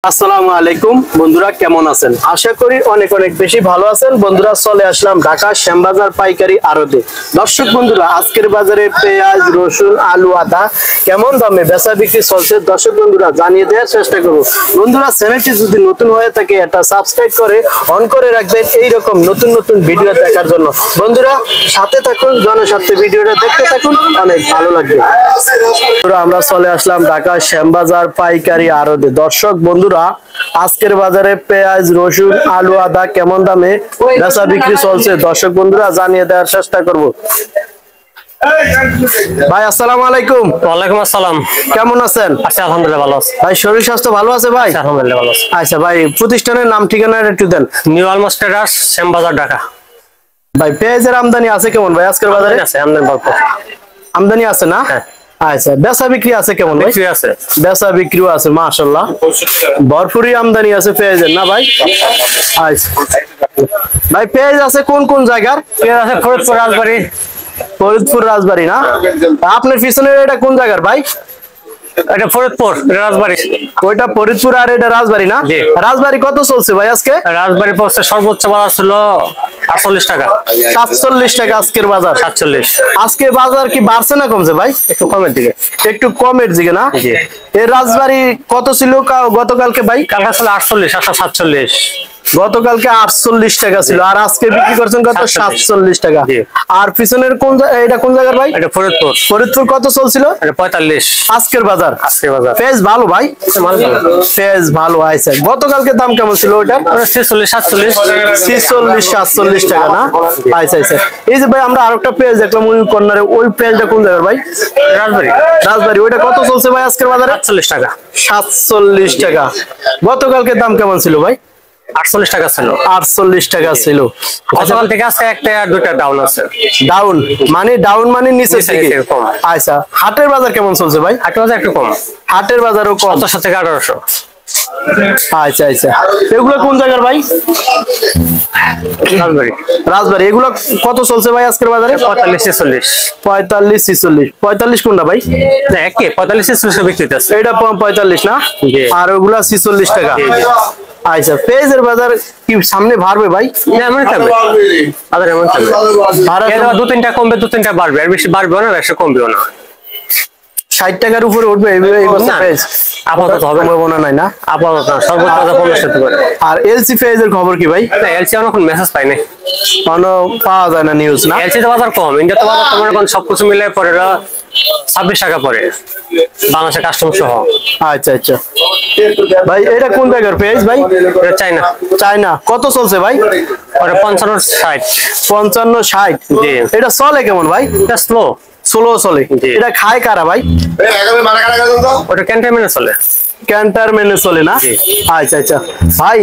আসসালামু আলাইকুম বন্ধুরা, কেমন আছেন? আশা করি অনেক অনেক বেশি ভালো আছেন। বন্ধুরা, চলে আসলাম ঢাকা শ্যামবাজার পাইকারি আড়তে। দর্শক বন্ধুরা, আজকের বাজারে পেঁয়াজ, রসুন, আলু, আদা কেমন দামে বেচা বিক্রি চলছে দর্শক বন্ধুরা জানিয়ে দেওয়ার চেষ্টা করব। বন্ধুরা, চ্যানেলটি যদি নতুন হয়ে থাকে এটা সাবস্ক্রাইব করে অন করে রাখবেন এইরকম নতুন নতুন ভিডিও দেখার জন্য। বন্ধুরা, সাথে থাকুন, জনস্বার্থে ভিডিওটা দেখতে থাকুন, অনেক ভালো লাগবে। আমরা চলে আসলাম ঢাকা শ্যামবাজার পাইকারি আড়তে। দর্শক বন্ধুরা, আজকের বাজারে পেঁয়াজ, রসুন, আলু, আদা কেমন দামে বেচা বিক্রি চলছে দর্শক বন্ধুরা জানিয়ে দেওয়ার চেষ্টা করব। ভাই আসসালামু আলাইকুম। ওয়ালাইকুম আসসালাম। কেমন আছেন? আচ্ছা, আলহামদুলিল্লাহ ভালো আছি। ভাই শরীর স্বাস্থ্য ভালো আছে ভাই? আলহামদুলিল্লাহ ভালো আছি। আচ্ছা ভাই, প্রতিষ্ঠানের নাম ঠিকানা একটু দেন। New Alams traders, Shyambazar, Dhaka. ভাই পেঁয়াজের আমদানি আছে কেমন ভাই আজকের বাজারে? আছে, আমদানি ভরপুর। আমদানি আছে না? হ্যাঁ। আচ্ছা, বেচা বিক্রি আছে কেমন ভাই? বিক্রি আছে, বেচা বিক্রিও আছে মাশাআল্লাহ, ভরপুরই আমদানি আছে পেঁয়াজের না ভাই? আচ্ছা ভাই, পেঁয়াজ আছে কোন কোন জায়গার? পেঁয়াজ আছে ফরিদপুর, রাজবাড়ী। ফরিদপুর, রাজবাড়ী না? আপনার পিছনের এটা কোন জায়গার ভাই? এটা ফরিদপুর, রাজবাড়ী। ওইটা ফরিদপুর আর এটা রাজবাড়ী না? জি। রাজবাড়ী কত চলছে ভাই আজকে? রাজবাড়ী পড়ছে সর্বোচ্চ বাজার ছিল 48 টাকা। 47 টাকা আজকের বাজার। 47। আজকে বাজার কি বাড়ছে না কমছে ভাই? একটু কমের দিকে। একটু কমের দিকে না? জি। এই রাজবাড়ী কত ছিল গতকালকে ভাই? কালকে ছিল 48, আজকে 47। গতকালকে 48 টাকা ছিল, আর আজকে বিক্রি করছেন কত? 47 টাকা। জি। আর পিছনের কোন এটা কোন জায়গার ভাই? এটা ফরিদপুর। ফরিদপুর কত চলছিল? এটা 45 আজকের বাজার। আজকের বাজার। পেঁয়াজ ভালো ভাই? পেঁয়াজ ভালো আছে। গতকালকে দাম কেমন ছিল ওটা? 46, 47। 46, 47 টাকা না? আচ্ছা আচ্ছা। এই যে ভাই আমরা আরেকটা পেঁয়াজ দেখলাম ওই কর্নারে, ওই পেঁয়াজটা কোন জায়গার ভাই? রাজবাড়ী। রাজবাড়ী। ওইটা কত চলছে ভাই আজকের বাজারে? 47 টাকা। 47 টাকা। গতকালকে দাম কেমন ছিল ভাই? 48 টাকা ছিল। 48 টাকা ছিল। গতকাল থেকে আজকে একটা আর দুইটা ডাউন আছে। ডাউন মানে নিচের নিচে, দিকে। নিচে কম। আচ্ছা, হাটের বাজার কেমন চলছে ভাই? হাটের বাজার একটু কম, হাটের বাজারও কম। 1700 থেকে 1800। আচ্ছা আচ্ছা। এগুলো কোন জায়গার ভাই? রাজবাড়ী। রাজবাড়ী। এগুলো কত চলছে ভাই আজকের বাজারে? 45, 46। 45, 46। 45 কোনটা ভাই? না, একে 45, 46 বিক্রি হচ্ছে। এটা 45 না? জি। আর ওগুলা 46 টাকা। জি, জি। আচ্ছা, পেঁয়াজের বাজার কি সামনে বাড়বে ভাই? না, এমন থাকবে। আবার এমন থাকবে। আর এর 2-3টা কমবে, 2-3টা বাড়বে, আর বেশি বাড়বেও না, বেশি কমবেও না। 60 টাকার উপরে উঠবে এই বছর না, পেঁয়াজ? আপাতত হবে না। সম্ভাবনা নাই না? আপাতত না, সর্বোচ্চ 50 হতে পারে। আর এলসি পেঁয়াজের খবর কি ভাই? না, এলসি এখন মেসেজ পাই নাই। কোনো পাওয়া যায় না নিউজ না? এলসি তো বাজার কম, ইন্ডিয়াতে বাজার তোমার এখন সবকিছু মিলে পরে 26 টাকা পরে, বাংলাদেশের কাস্টম সহ। আচ্ছা আচ্ছা ভাই, এটা কোন জায়গার পেঁয়াজ ভাই? এটা চাইনা। চায়না। কত চলছে ভাই? ওটা 55, 60। 55, 60। জি। এটা চলে কেমন ভাই? এটা স্লো। স্লো চলে। জি। এটা খায় কারা ভাই? ওটা ক্যান্টনমেন্টে চলে। ক্যান্টার মেনে চলে না? জি। আচ্ছা আচ্ছা ভাই,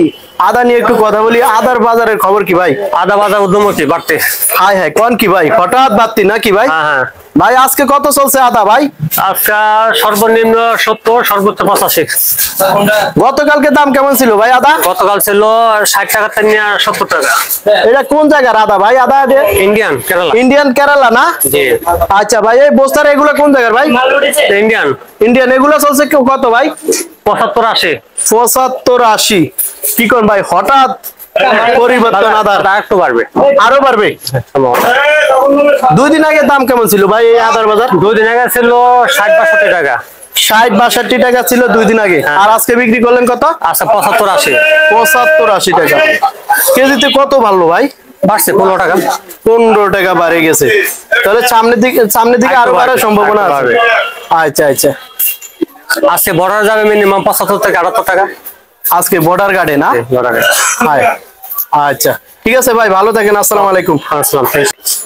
আদা নিয়ে একটু কথা বলি। আদার বাজারের খবর কি ভাই? আদা বাজার ঊর্ধ্বমুখী, বাড়তে। হাই হাই, কোন কি ভাই হঠাৎ বাড়তি নাকি ভাই? হ্যাঁ, হ্যাঁ। ভাই আজকে কত চলছে আদা ভাই? আজকে সর্বনিম্ন 70, সর্বোচ্চ 85। গতকালকে দাম কেমন ছিল ভাই আদা? গতকাল ছিল 60 টাকা থেকে 70 টাকা। এটা কোন জায়গার আদা ভাই? আদা ইন্ডিয়ান, কেরালা। ইন্ডিয়ান, কেরালা না? জি। আচ্ছা ভাই, এই বস্তার এগুলো কোন জায়গার ভাই? ইন্ডিয়ান। ইন্ডিয়ান। এগুলো চলছে কত ভাই? 75, 80। 75, 80। কি কোন ভাই হঠাৎ পরিবর্তন আদার? একটু বাড়বে, আরো বাড়বে? 2 দিন আগে দাম কেমন ছিল ভাই এই আদার বাজার? 2 দিন আগে ছিল 60-62 টাকা। 60-62 টাকা ছিল 2 দিন আগে। আর আজকে বিক্রি করলেন কত? আচ্ছা, 75, 80। 75, 80 টাকা। কেজিতে কত বাড়লো ভাই? বাড়ছে 15 টাকা। 15 টাকা বাড়ে গেছে। তাহলে সামনের দিকে আরো বাড়ার সম্ভাবনা আছে। আচ্ছা আচ্ছা। আজকে বর্ডার যাবে মিনিমাম 75 থেকে 78 টাকা। আজকে বর্ডার গার্ডে না? বর্ডারে। হ্যাঁ। আচ্ছা ঠিক আছে ভাই, ভালো থাকেন। আসসালামু আলাইকুম। আসসালাম।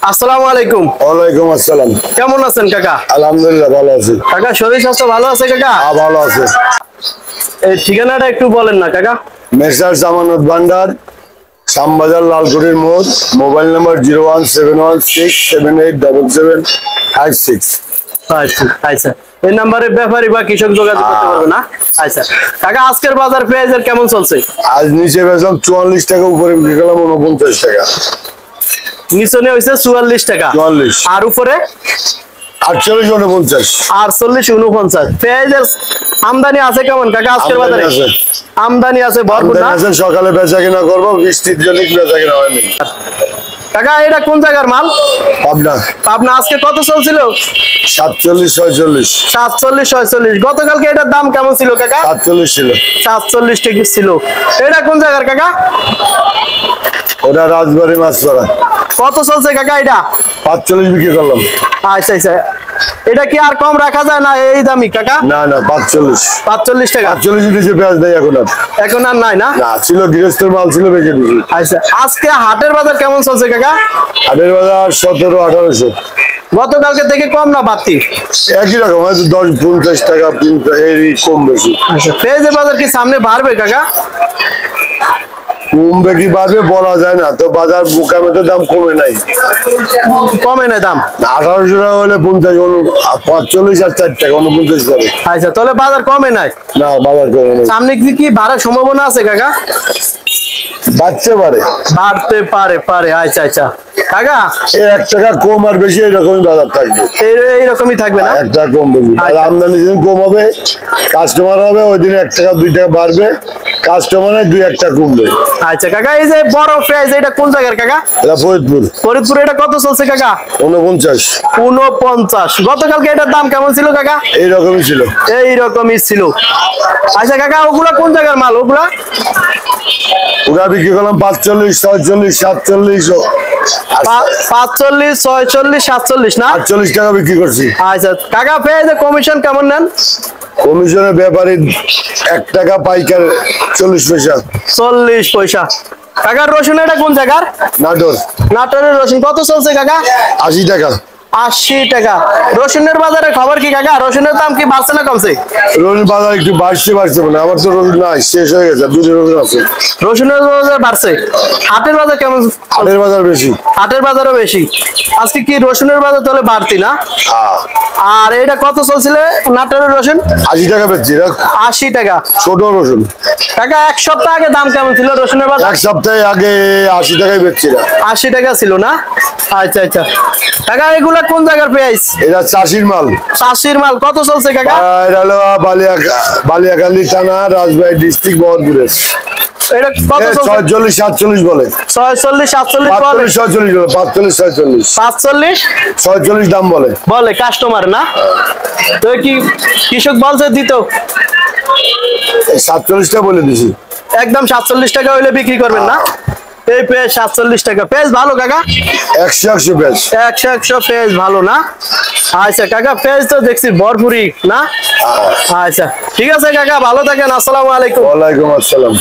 আসসালামু আলাইকুম। ওয়ালাইকুম আসসালাম। কেমন আছেন কাকা? আলহামদুলিল্লাহ ভালো আছি। কাকা শরীর স্বাস্থ্য ভালো আছে কাকা? ভালো আছে। এই ঠিকানাটা একটু বলেন না কাকা। মেসার জামানত ভান্ডার, শ্যামবাজার, লালকুটির মোড়। Mobile number 01716787756। আচ্ছা আচ্ছা, এই নাম্বারে ব্যাপারী বা কৃষক যোগাযোগ করতে পারবে না? আচ্ছা কাকা, আজকের বাজার পেঁয়াজের কেমন চলছে? আজ নিচে বেচলাম 44 টাকা, উপরে বিক্রি করলাম 49 টাকা। নিচনে হয়েছে 44 টাকা। 44। আর উপরে 48 49। 48 49। পেঁয়াজের আমদানি আছে কেমন কাকা আজকের বাজারে? আমদানি আছে। আমদানি আছে ভরপুর না? আমদানি আছে, সকালে বেচা কিনা করবো, বৃষ্টির জন্য বেচা কিনা হয়নি। কাকা এটা কোন জায়গার মাল? পাবনা পাবনা। আজকে কত চলছিল? 47 46। 47 46। গতকালকে এটার দাম কেমন ছিল কাকা? 47 ছিল। 47 টাকা ছিল। এটা কোন জায়গার কাকা? ওটা রাজবাড়ি মাছপাড়া। কত চলছে কাকা এটা? 45 বিক্রি করলাম। আচ্ছা আচ্ছা, এটা কি আর কম রাখা যায় না এই দামি কাকা? না না 45। 45 টাকা। 45 উঠেছে, পেঁয়াজ নেই এখন আর। এখন আর নাই না? না, ছিল গৃহস্থের মাল ছিল, বেঁচে দিয়েছি। আচ্ছা, আজকে হাটের বাজার কেমন চলছে কাকা? হাটের বাজার 17 1800। গতকালকে থেকে কম না বাড়তি? একই রকম, হয়তো 10 50 টাকা এই কম বেশি। আচ্ছা, পেঁয়াজের বাজার কি সামনে বাড়বে কাকা? কমবে কি বাড়বে বলা যায় না, তো বাজার মোকামেতে দাম কমে নাই। কমে না দাম? 1800 টাকা হলে 50 45 আর 4 টাকা 49 করে। আচ্ছা, তাহলে বাজার কমে নাই? না, বাজার কমে নাই। সামনে কি বাড়ার সম্ভাবনা আছে কাকা? বাড়তে পারে। বাড়তে পারে পারে। আচ্ছা আচ্ছা কাকা, 1 টাকা কম আর বেশি এরকমই বাজার থাকবে। এইরকমই থাকবে না? 1 টাকা কম বেশি। আর আমদানি যেদিন কম হবে, কাস্টমার হবে, ওই দিন 1 টাকা 2 টাকা বাড়বে, কাস্টমারে 2 1 টাকা কমবে। আচ্ছা কাকা, এই যে বড় পেঁয়াজ এটা কোন জায়গার কাকা? এটা ফরিদপুর। ফরিদপুরে এটা কত চলছে কাকা? 49। 49। গতকালকে এটার দাম কেমন ছিল কাকা? এইরকমই ছিল। এইরকমই ছিল। আচ্ছা কাকা, ওগুলা কোন জায়গার মাল ওগুলা? ওরা বিক্রি করলাম 45 46 47 45 46 47 না? 48 টাকা বিক্রি করছি। আচ্ছা কাকা, পেঁয়াজের কমিশন কেমন নেন? কমিশনের ব্যাপারে 1 টাকা, পাইকার 40 পয়সা। 40 পয়সা। কাকা, রসুন এটা কোন জায়গার? নাটোর। নাটোরের রসুন কত চলছে কাকা? 80 টাকা। 80 টাকা। রসুনের বাজারে খবর কি কাকা? রসুনের দাম কি বাড়ছে না কমছে? রসুন বাজার একটু বাড়ছে মানে আমার তো রসুন নাই, শেষ হয়ে গেছে, দুটো রসুন আছে। রসুনের বাজার বাড়ছে। হাটের বাজার কেমন? হাটের বাজার বেশি। হাটের বাজারও বেশি। আজকে কি রসুনের বাজার তাহলে বাড়তি না? আর এটা কত চলছিল নাটোরের রসুন? 80 টাকা বেচছি। 80 টাকা। ছোট রসুন। কাকা, 1 সপ্তাহ আগে দাম কেমন ছিল রসুনের বাজার? 1 সপ্তাহ আগে 80 টাকায় বেচছি। 80 টাকা ছিল না? আচ্ছা আচ্ছা কাকা, এগুলা কোন জায়গার পেঁয়াজ? এটা চাষির মাল। চাষির মাল কত চলছে কাকা? এটা হলো বালিয়াকান্দি থানা, রাজবাড়ী ডিস্ট্রিক্ট, বহরপুরের। এটা কত চলছে? 46 47 বলে। 46 47 বলে। 45 46 বলে। 45 46 45 46 দাম বলে। বলে কাস্টমার না? তো কি কৃষক বলছে দিত? 47 টা বলে দিছি। একদম 47 টাকা হইলে বিক্রি করবেন না? এই পেঁয়াজ 47 টাকা। পেঁয়াজ ভালো কাকা? 100 পেঁয়াজ। 100 পেঁয়াজ ভালো না? আচ্ছা কাকা, পেঁয়াজ তো দেখছি ভরপুরি না? আচ্ছা ঠিক আছে কাকা, ভালো থাকেন। আসসালামু আলাইকুম। ওয়ালাইকুম আসসালাম।